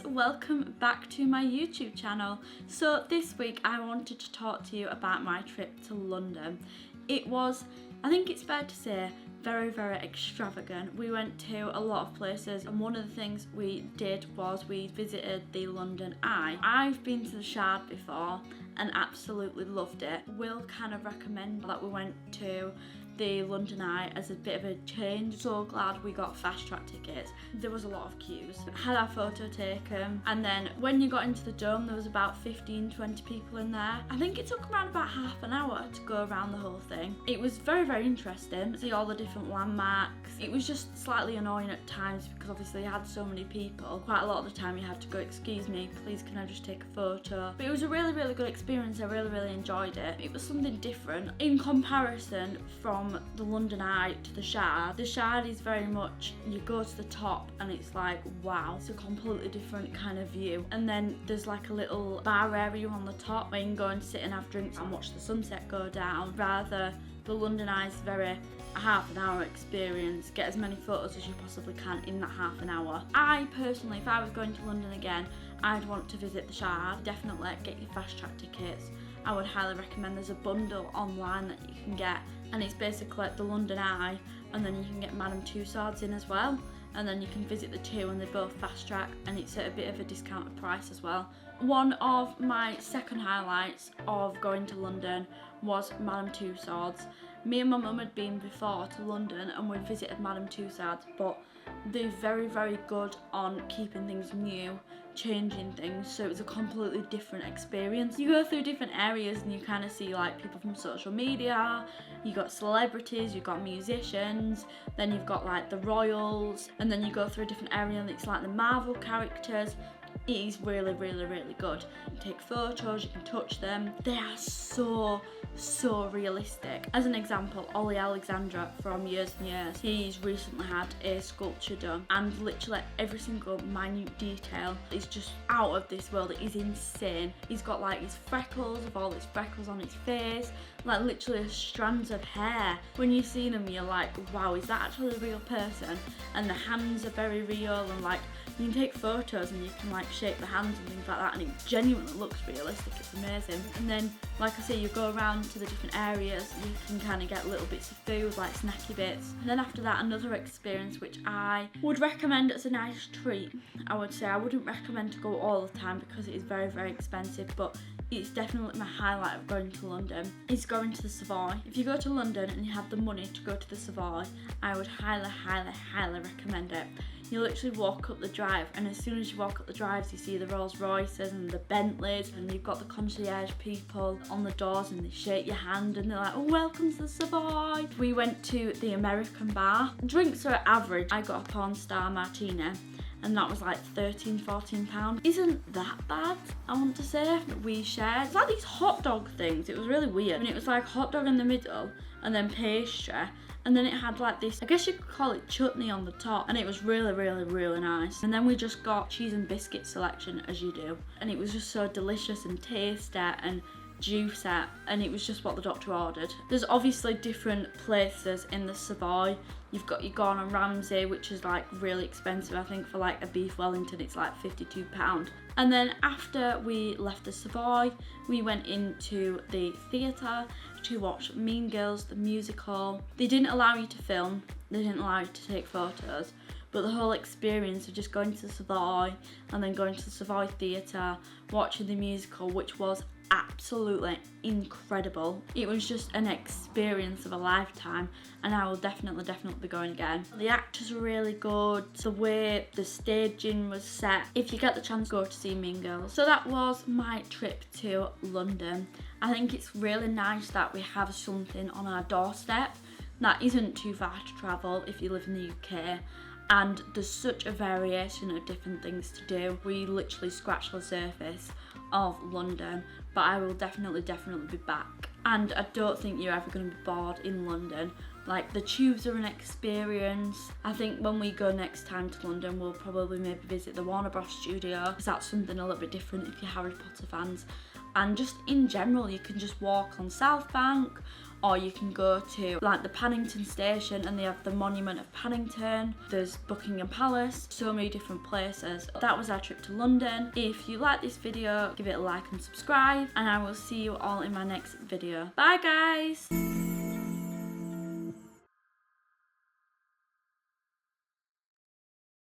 welcome back to my YouTube channel. So this week I wanted to talk to you about my trip to London. It was, I think it's fair to say, very extravagant. We went to a lot of places, and one of the things we did was we visited the London Eye. I've been to the Shard before and absolutely loved it. Will kind of recommend that we went to the London Eye as a bit of a change. So glad we got fast track tickets. There was a lot of queues. Had our photo taken, and then when you got into the dome there was about 15-20 people in there. I think it took around about half an hour to go around the whole thing. It was very interesting, see all the different landmarks. It was just slightly annoying at times because obviously you had so many people. Quite a lot of the time you had to go, excuse me, please can I just take a photo? But it was a really good experience. I really enjoyed it. It was something different in comparison from the London Eye to the Shard. The Shard is very much, you go to the top and it's like, wow, it's a completely different kind of view. And then there's like a little bar area on the top where you can go and sit and have drinks and watch the sunset go down. Rather, the London Eye is a half an hour experience. Get as many photos as you possibly can in that half an hour. I personally, if I was going to London again, I'd want to visit the Shard. Definitely get your fast track tickets. I would highly recommend. There's a bundle online that you can get, and it's basically like the London Eye, and then you can get Madame Tussauds in as well, and then you can visit the two, and they're both fast track, and it's at a bit of a discounted price as well. One of my second highlights of going to London was Madame Tussauds. Me and my mum had been before to London and we visited Madame Tussauds, but they're very good on keeping things new, changing things, so it was a completely different experience. You go through different areas and you kind of see like people from social media, you got celebrities, you got musicians, then you've got like the royals, and then you go through a different area and it's like the Marvel characters. It is really good. You can take photos, you can touch them. They are so realistic. As an example, Ollie Alexandra from Years and Years, he's recently had a sculpture done, and literally every single minute detail is just out of this world. It is insane. He's got like his freckles, of all his freckles on his face, like literally strands of hair. When you see them you're like, wow, is that actually a real person? And the hands are very real, and like you can take photos and you can like shake the hands and things like that, and it genuinely looks realistic. It's amazing. And then, like I say, you go around to the different areas, you can kind of get little bits of food, like snacky bits. And then after that, another experience which I would recommend as a nice treat. I would say I wouldn't recommend to go all the time because it is very expensive, but it's definitely my highlight of going to London, is going to the Savoy. If you go to London and you have the money to go to the Savoy, I would highly recommend it. You literally walk up the drive, and as soon as you walk up the drives you see the Rolls Royces and the Bentleys, and you've got the concierge people on the doors and they shake your hand and they're like, oh, welcome to the Savoy. We went to the American bar. Drinks are average. I got a porn star martini and that was like £13-14. Isn't that bad, I want to say. We shared, it's like these hot dog things. It was really weird. And it was like hot dog in the middle and then pastry, and then it had like this, I guess you could call it chutney on the top, and it was really nice. And then we just got cheese and biscuit selection, as you do, and it was just so delicious and tasty and juicy, and it was just what the doctor ordered. There's obviously different places in the Savoy. You've got your Gordon Ramsay, which is like really expensive. I think for like a beef Wellington it's like £52. And then after we left the Savoy, we went into the theatre to watch Mean Girls, the musical. They didn't allow you to film, they didn't allow you to take photos, but the whole experience of just going to the Savoy and then going to the Savoy Theatre, watching the musical, which was absolutely incredible. It was just an experience of a lifetime, and I will definitely be going again. The actors were really good, the way the staging was set. If you get the chance, go to see Mean Girls. So that was my trip to London. I think it's really nice that we have something on our doorstep that isn't too far to travel if you live in the UK. And there's such a variation of different things to do. We literally scratch the surface of London, but I will definitely be back. And I don't think you're ever going to be bored in London. Like, the tubes are an experience. I think when we go next time to London, we'll probably maybe visit the Warner Bros studio, because that's something a little bit different if you're Harry Potter fans. And just in general, you can just walk on South Bank, or you can go to like the Paddington station and they have the Monument of Paddington. There's Buckingham Palace, so many different places. That was our trip to London. If you like this video, give it a like and subscribe, and I will see you all in my next video. Bye guys!